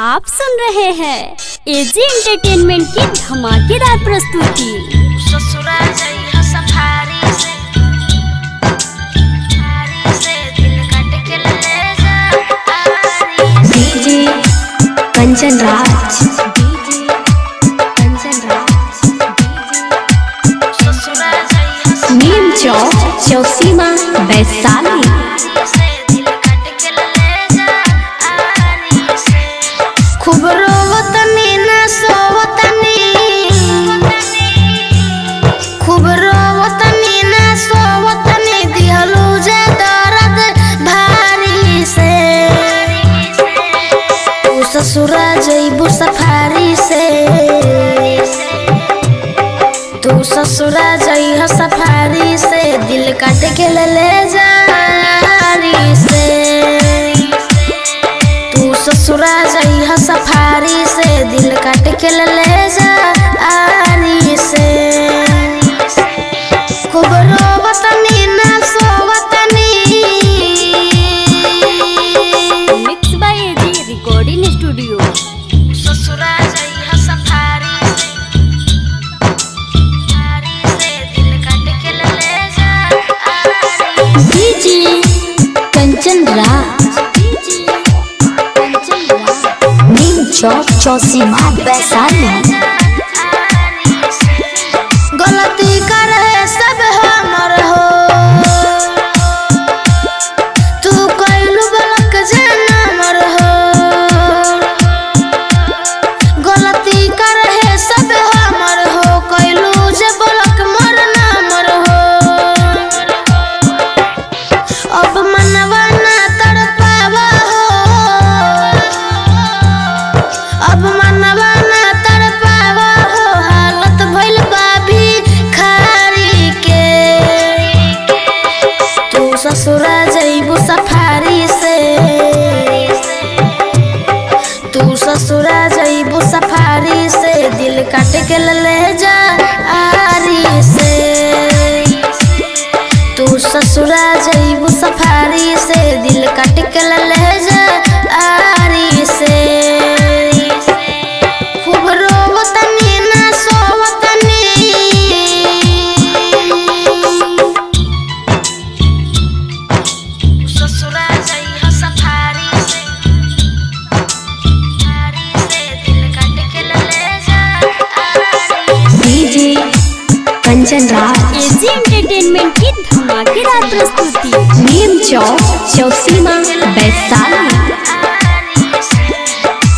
आप सुन रहे हैं एजी एंटरटेनमेंट की धमाकेदार प्रस्तुति। डीजे कंचन राज, नीम चौक चौसीमा वैशाली। खूब रोवतनी ना सोवतनी, खूब रोवतनी ना सोवतनी, दिहलू जे दर्द भारी से। तू ससुरा जइबू सफारी से, तू ससुरा जइह सफारी से, दिल काट के ले जारी से। ससुरा जइह सफारी से, दिल काट के ले जा आरी से। खूब रोवतनी ना सोवतनी। Mix by AG recording studio. ससुरा जइह सफारी से, दिल काट के ले जा आरी। डीजे कंचन राज, चौक चौसीमा वैशाली। गलती करे सब हमर हो, तू कइलू बलक जनमर हो। गलती करे सब हमर हो, कइलू जे बलक मर नामर हो। अब मनवा ना तड़पावा हो, अब मनवा ना तड़पावा हो, हालत भइल बा भिखारी के। तू ससुरा जइबू सफारी से, तू ससुरा जइबू सफारी से, दिल काट के ले जा आरी से। तू ससुरा जइबू सफारी से, दिल काट के ले जा आरी से। खूब रोवतनी ना सोवतनी। ससुरा जइह सफारी से, दिल काट के ले जा आरी। DJ Kanchan Raj, AG entertainment की धमाकेदार प्रस्तुति। नीम चौक चौसीमा वैशाली।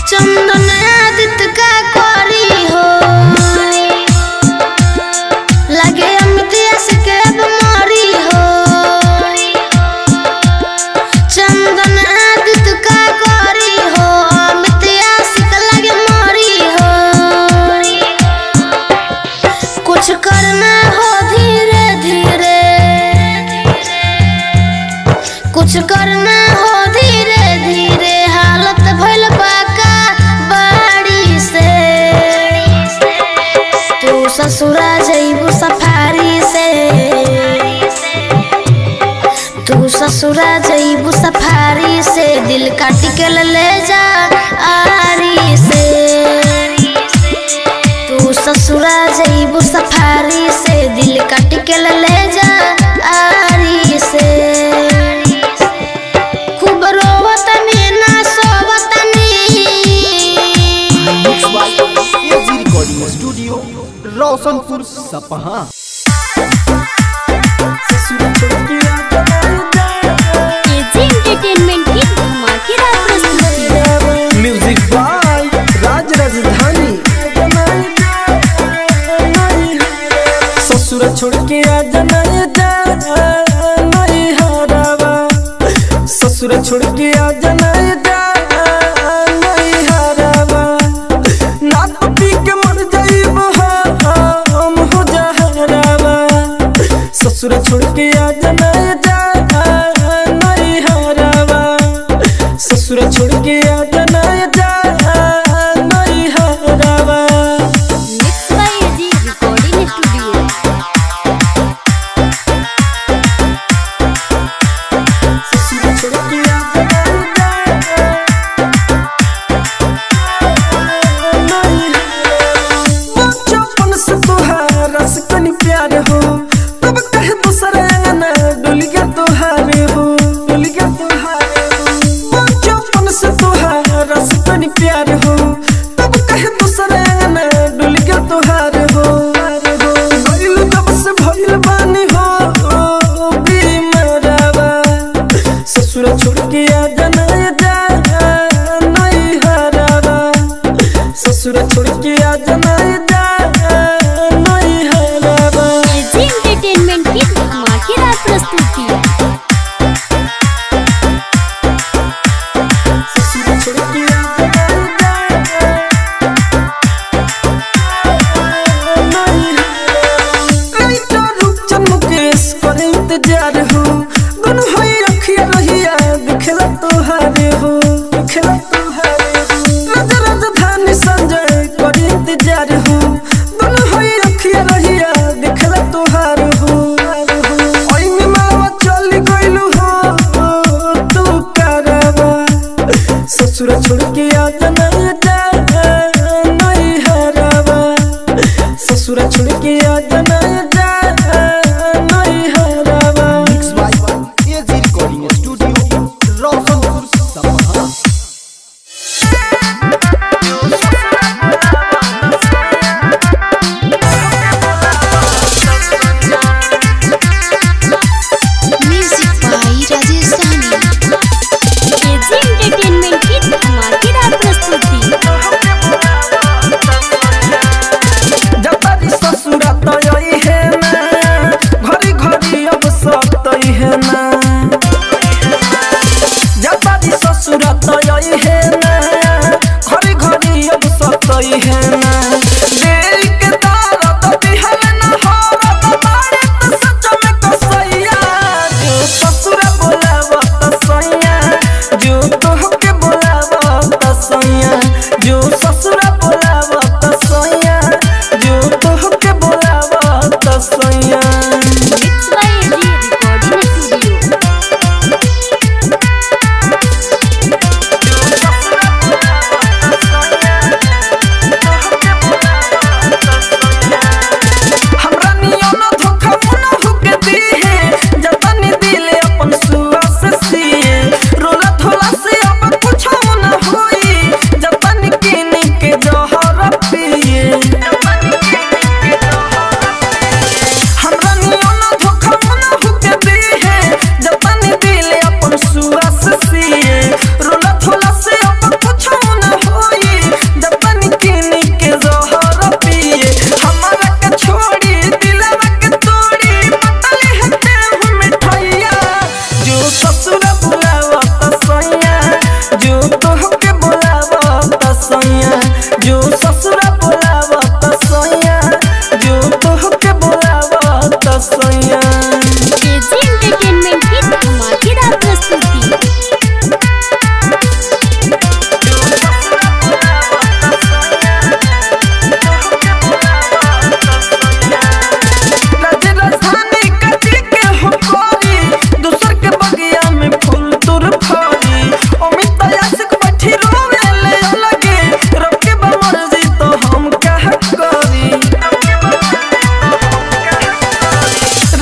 चंदन आदित्य का करी हो, लगे अमित यश के अब मरी हो। चंदन आदित्य का करी हो, अमित यश के लगे मरी हो। कुछ करना हो धीरे धीरे, कुछ करना हो धीरे धीरे, हालत भइल बाका बाड़ी से। तू ससुरा जइबू सफारी से, तू ससुरा जइबू सफारी से, दिल काट के ले जा आरी से। तू ससुरा जइबू सफारी से, दिल काट के ले जा आरी से। खूब रोवतनी ना सोवतनी। एजी रिकॉर्डिंग स्टूडियो रोशनपुर सपहा। एजी एंटरटेनमेंट की धमाकेदार प्रस्तुति। म्यूजिक बाय राज राजधानी। ससुर छोड़ के आज नहीं जा नहीं हरावा, ससुर छोड़ के आज नहीं जा नहीं हरावा। ना तो पी के मर जाइब हम हो जहरावा। ससुर छोड़ के आज नहीं जा नहीं हरावा, ससुर छोड़ के आज नहीं जा नहीं हरावा। Mix by AG recording studio. ससुर छोड़ के आज सुनी प्यार हो तब कहे दूसरे में डुल के तोहार हो गइल जब से भइल बानी हो बीमारवा ससुर छोड़ के आ जाना जा नहीं हरावा ससुर छोड़ के आ जाना जा नहीं हरावा। एजी एंटरटेनमेंट की धमाकेदार प्रस्तुति। इंतजार हो दोनों होई अखिया रहिया दिखला तोहारे हो दिखला तोहारे हो राजधानी संजय कर इंतजार हो दोनों होई अखिया रहिया दिखला तोहारे हो ओई में मावा चल गइलू हो तू करवा ससुर छोड़ के आ जाना जा नहीं हरावा ससुर छोड़ के आ जाना जा नहीं हरावा। Mix by AG recording studio Roshanpur Sapaha. Music by Rajesh Sahni. AG entertainment की धमाकेदार प्रस्तुति। जतारी ससुरा तई है ना घरी घरी अब सतई है ना जतारी ससुरा तई है ना घरी घरी अब सतई है ना दिल के दर्द बिहल न हो बारे त सच में कसैया जो ससुरा बोलावा त सैया जो तोहके बोलावा त सैया जो ससुरा बोलावा त सैया जो तोहके बोलावा त सैया। Mix by AG recording studio. हमरा नियन धोखा मन होके दी है जतनी दिले अपन सुआ से सिए रोला थोला से अब कुछ न होई जतनी किनी के जहर पिए हमरा नियन धोखा मन होके दी है जतनी दिले अपन सुआ से सिए रोला थोला से अब कुछ न होई जतनी किनी के जहर पिए हमरा के छोड़ी दिलवा के तोड़ी मतले हते हूँ मिठाइया जो ससुर बुलावा त सैया जो तोहके बुलावा त सैया जो ससुर बुलावा त सैया जो तोहके बुलावा त सैया। एजी एंटरटेनमेंट की धमाकेदार प्रस्तुति। राजधानी कटी के हो कोरी दूसर के बगिया में फूल तुर फरी अमित आशिक बैठी रोवे ले लगे रब के मर्जी तो हम कह करी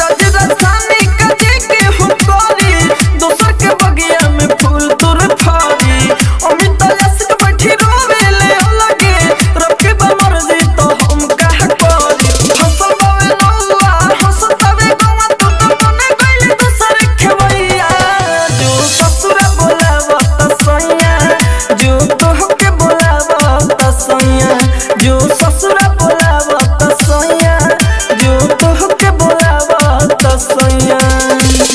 राजधानी कटी के हो कोरी दूसर के बगिया में फूल तुर फरी अमित आशिक बैठी रोवे ले लगे रब के मर्जी तो हम कह करी हंसल बावे नौआ हंसतावे गवा तू तो मने गइल दूसर खेवैया जो ससुर बोलावा त सैया जो तोहके बोलावा त सैया जो ससुर बोलावा त सैया जो तोहके बोलावा त सैया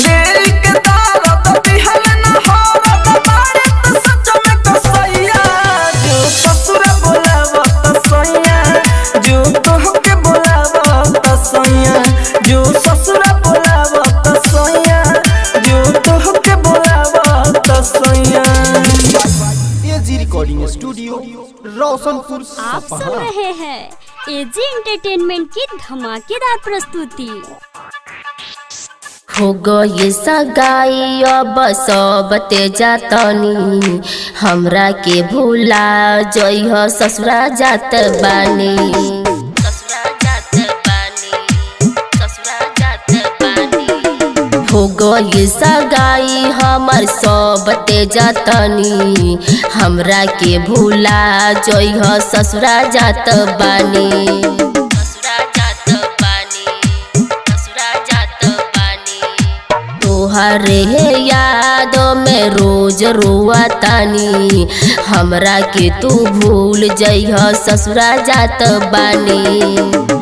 दिल के दर्द बिहल न हो बारे त सच में कसैया जो ससुर बोलावा त सैया जो तोहके बोलावा त सैया जो ससुर बोलावा त सैया जो तोहके बोलावा त सैया। एजी रिकॉर्डिंग स्टूडियो रोशनपुर आप सुन सपहा। रहे हैं एजी एंटरटेनमेंट की धमाकेदार प्रस्तुति। हो गई सगाई अब सब तेजा तनी हमरा के भूला जइह ससुरा जात बानी हो गई गई सगाई हमर सब तेजतनी हमरा के भूला जइह ससुरा जात बानी तोहरे याद में रोज रोआतानी हमरा के तू भूल जइह ससुरा जात बानी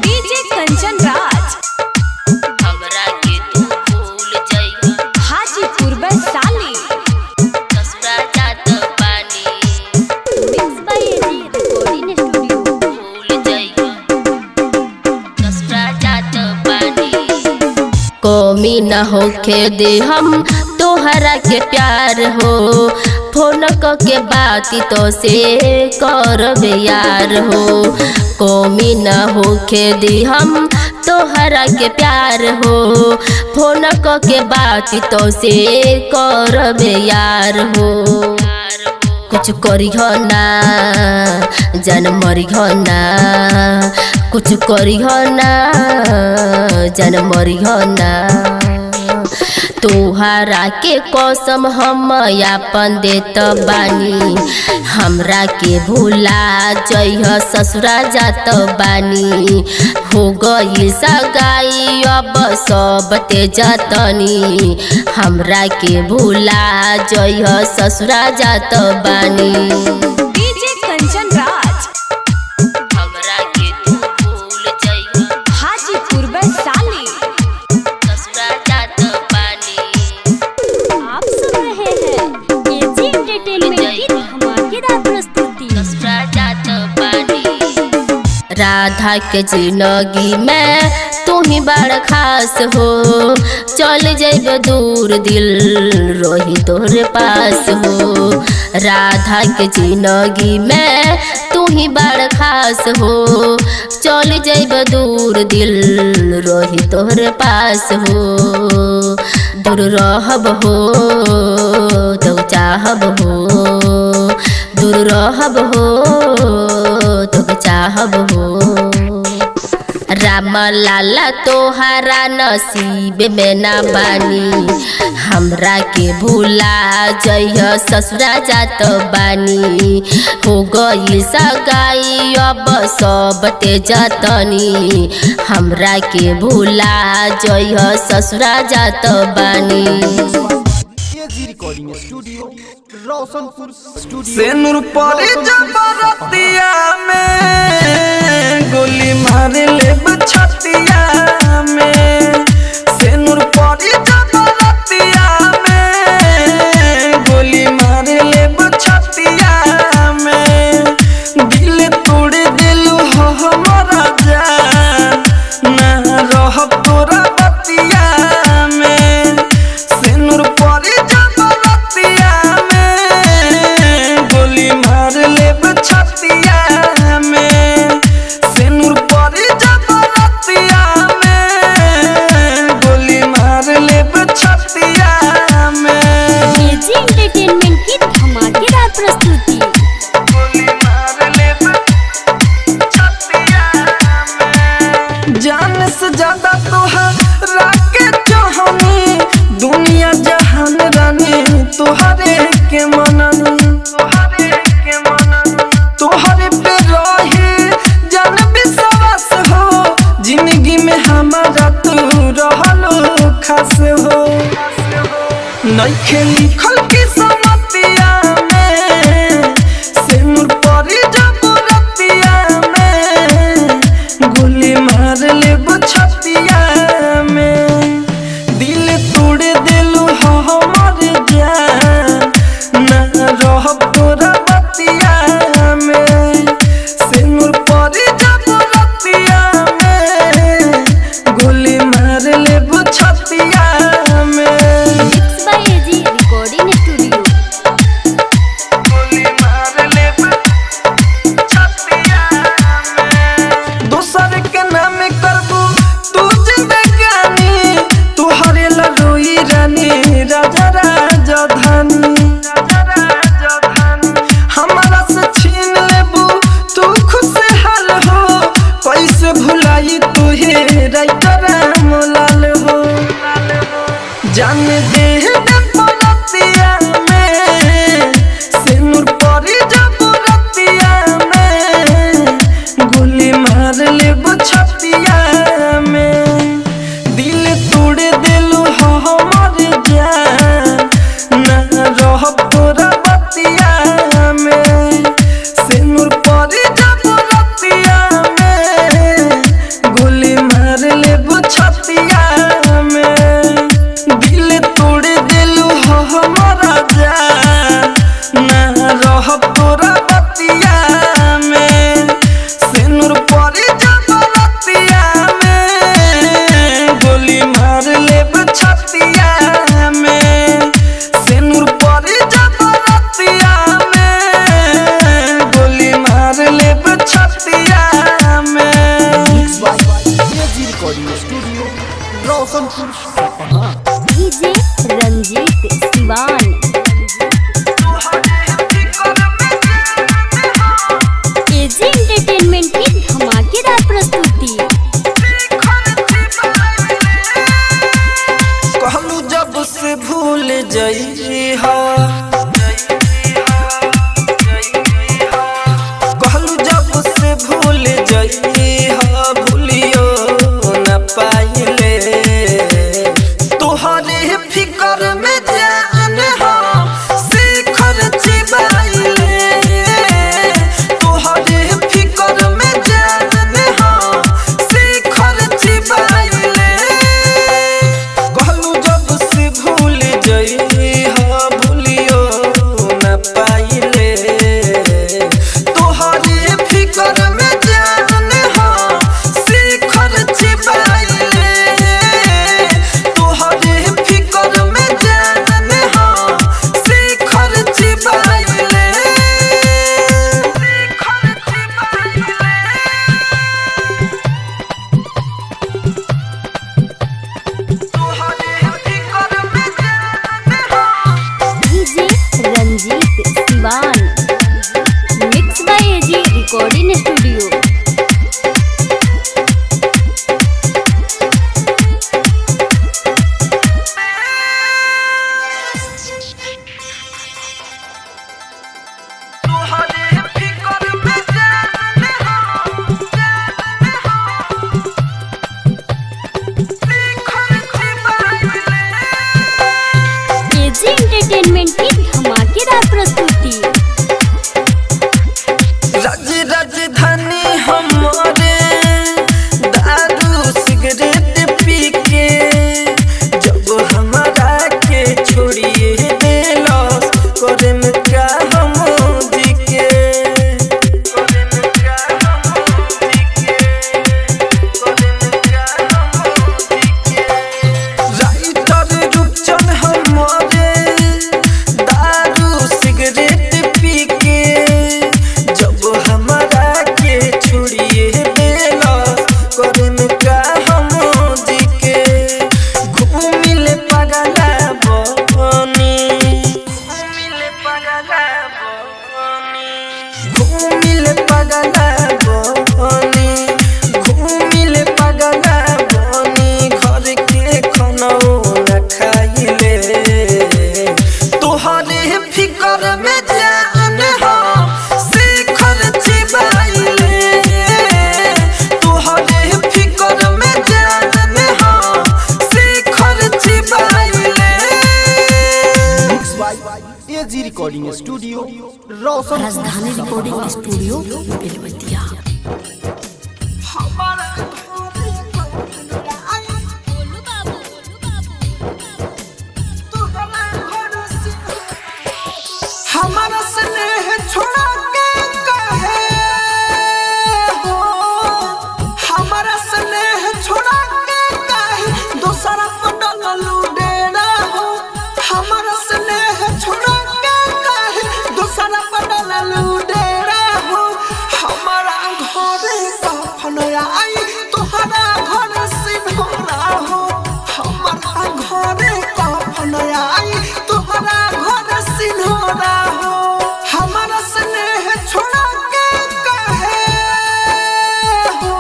डीजे कंचन राज हमरा के तू भूल जइह हाजीपुर वैशाली ससुरा जात बानी mix by AG recording studio. भूल जइह ससुरा जात बानी कमी न होखे दे हम तोहरा के प्यार हो फोन के बात तो से करब यार हो कमी न होखे दे हम तोहरा के प्यार हो फोन के बात तो से करब यार हो कुछ करिह ना जान मरिह ना कुछ करिह ना जान मरिह ना तोहरा के कसम हम यापन देत बानी हमरा के भूला जइह ससुरा जात बानी हो गई सगाई अब सब तेजतनी हमरा के भूला जइह ससुरा जात बानी डीजे कंचन राज हमरा के तू भूल जइह हाजीपुर वैशाली ससुरा जात बानी आप सुन रहे हैं एजी एंटरटेनमेंट की धमाकेदार प्रस्तुति। ससुरा जात बानी राधा के जिंदगी में तू ही बड़ खास हो चल जइब दूर दिल रोही तोहरे पास हो राधा के जिंदगी में तू ही बड़ खास हो चल जइब दूर दिल रोही तोहरे पास हो दूर रहब हो तो चाहब हो दूर रहब हो तो चाहब हो राम लाला तोहरा नसीब में ना बानी हमरा के भूला जइह ससुरा जात बानी हो गई सगाई अब सब तेजतनी हमरा के भूला जइह ससुरा जात बानी AG recording studio Roshanpur studio सेनुर परे जबरतिया में गोली मार ले छतिया में सेनुर परे जबरतिया में गोली मार ले छतिया में दिल तोड़ दिलु हो हमरा जान ना रह तोरा बतिया में सेनुर परे जबरतिया में गोली मार ले छतिया में सेनुर परे जबरतिया में गोली मार ले छतिया में एजी एंटरटेनमेंट की धमाकेदार प्रस्तुति। गोली मार ले छतिया में जान से ज्यादा तोहरा के चाहनी दुनिया जहान रानी तोहरे के मननी तोहरे पे रही जान विश्वास हो जिंदगी में हमारा तू रहलो खास हो नइखे लिखल की समतिया में सेनुर परी जबरतिया में गोली मार ले छतिया में दिल तोड़ दिलु हमर जान ना रह तोरा बतिया में सेनुर परी जबरतिया में गोली मार ले छतिया में mix by AG recording recording studio. AG entertainment की धमाकेदार प्रस्तुति। राजधानी हमारे दारू सिगरेट पी के जब हमारा के छोड़िए देलो करे में क्या हम जी के करे में क्या हम जी के करे में क्या हम जी के राइटर रूपचंद हमारे दारू सिगरेट पी के जब हमारा के छोड़िए देला करे में क्या हम जी के घूमिले पगला बनी घूमिले पगला बनी घूमिले पगला बनी घूमिले पगला बनी घर के खाना न खाइले तोहरे फिकर में जान हो शिखर चिबाइले तोहरे फिकर में जान हो शिखर चिबाइले। Mix by AG recording studio Roshan Rajdhani recording studio Belwatia. हमारा हमारा स्नेह छोड़ा के कहे हो हमारा स्नेह छोड़ा के कहे दूसरा पटल लुडेरा हो हमारा स्नेह छोड़ा के कहे दूसरा पटल लुडेरा हो हमारा घरे कफन आई तोहरा घर सिंहरा हो हमारा घरे कफन आई तोहरा घर सिंहरा हो हमारा स्नेह छोड़ा के कहे हो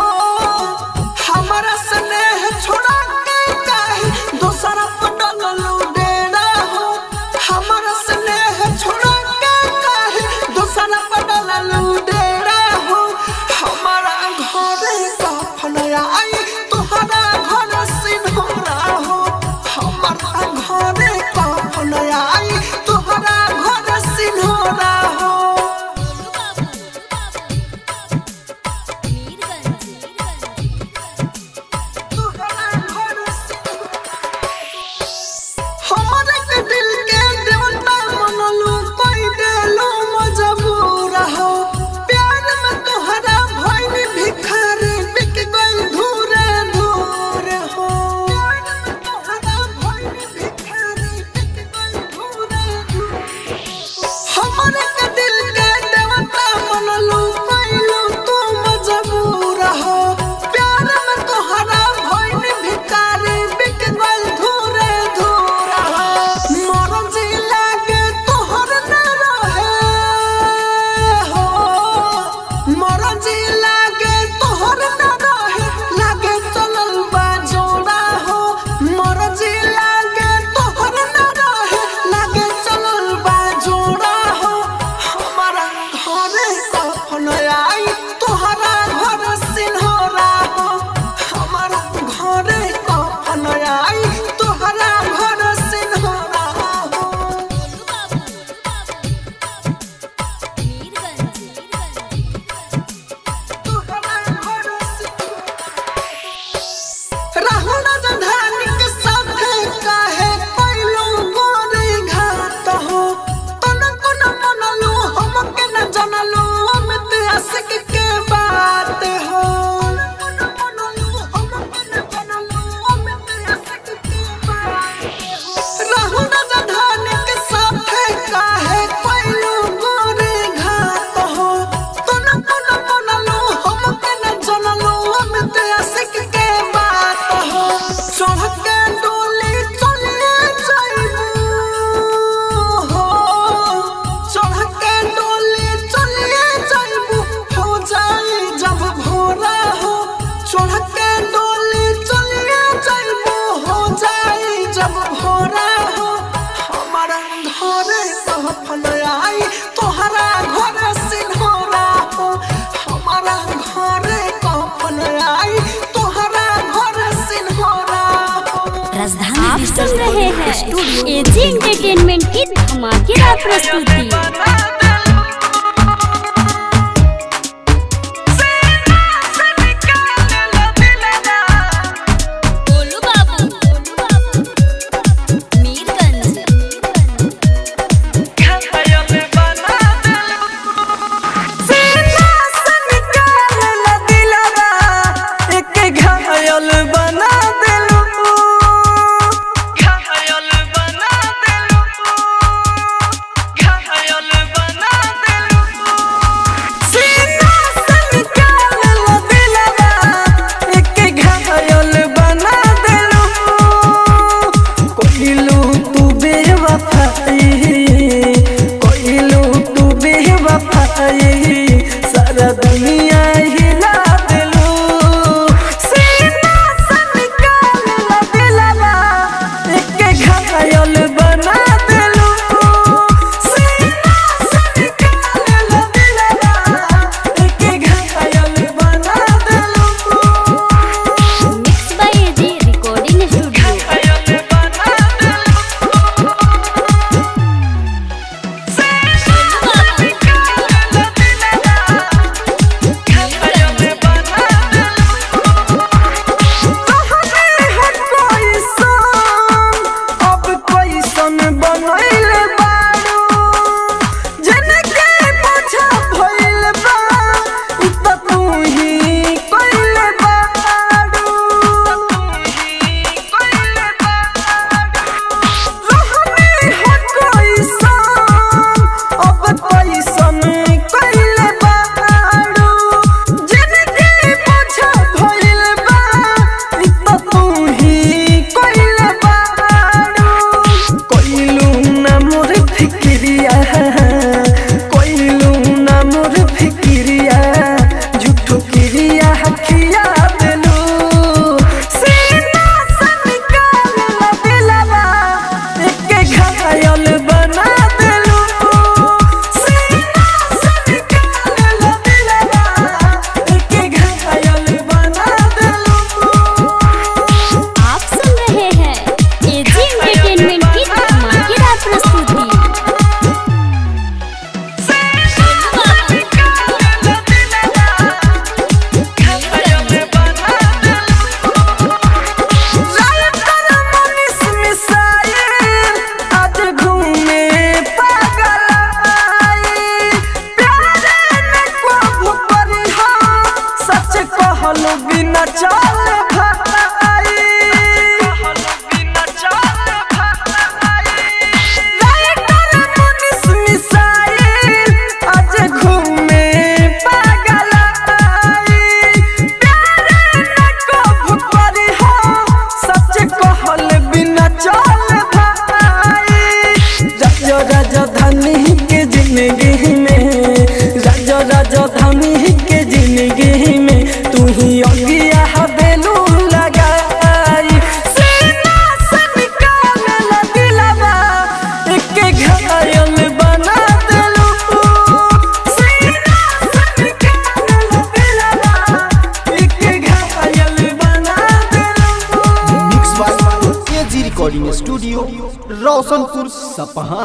हमारा स्नेह छोड़ा के कहे दूसरा पटल लुडेरा हो हमारा स्नेह छोड़ा के कहे दूसरा पटल लुडेरा हो हमारा घरे कफन आई तोहरा घर सिंहरा हो हमारा घरे कफन आई तोहरा घर सिंहरा हो। हमारे के दिल के देवता मनलू कोई देलो मजबूर हो प्यार में तोहरा भइल भिखारी बिक गइल धूरे धूर हो प्यार में तोहरा भइल भिखारी बिक गइल धूरे धूर हमारे के दिल के देवता मनलू कोइलू तू मजबूर हो प्यार में तोहरा भइल भिखारी बिक गइल धूरे धूर हो मरम जी लागे तोहर न रहे हो मरम जी लागे तोहर न रहे लागे चलल बा जोड़ा हो मरम जी लागे तोहर न रहे लागे चलल बा जोड़ा हो हमारा घरे कफन आई तोहरा घर सिंहरा हो हमारा घरे कफन आई तोहरा घर सिंहरा हो। राहुल राजधानी के साथे काहे कैलू गोरी घाट हो तन कोन मनलू हमके न जानलू अमित आशिक एजी एंटरटेनमेंट की धमाकेदार प्रस्तुति। सारा दुनिया हिला दिलू सीना से निकाल ला दिलवा एक घायल बना दिलू सीना से निकाल ला दिलवा एक घायल बना दिलू। Mix by AG recording studio. बिना चल भाई राइटर मुनिस मिसाइल आज घूमे पागल आई प्यारे न कब करी हो सच कहल बिना चल भाई। राजधानी के जिंदगी में राजधानी के जिंदगी में तू ही अगिया बेलू लगाई सीना से निकाल ला दिलवा एक घायल बना दिलू सीना से निकाल ला दिलवा एक घायल बना दिलू। Mix by AG recording studio Roshanpur Sapaha.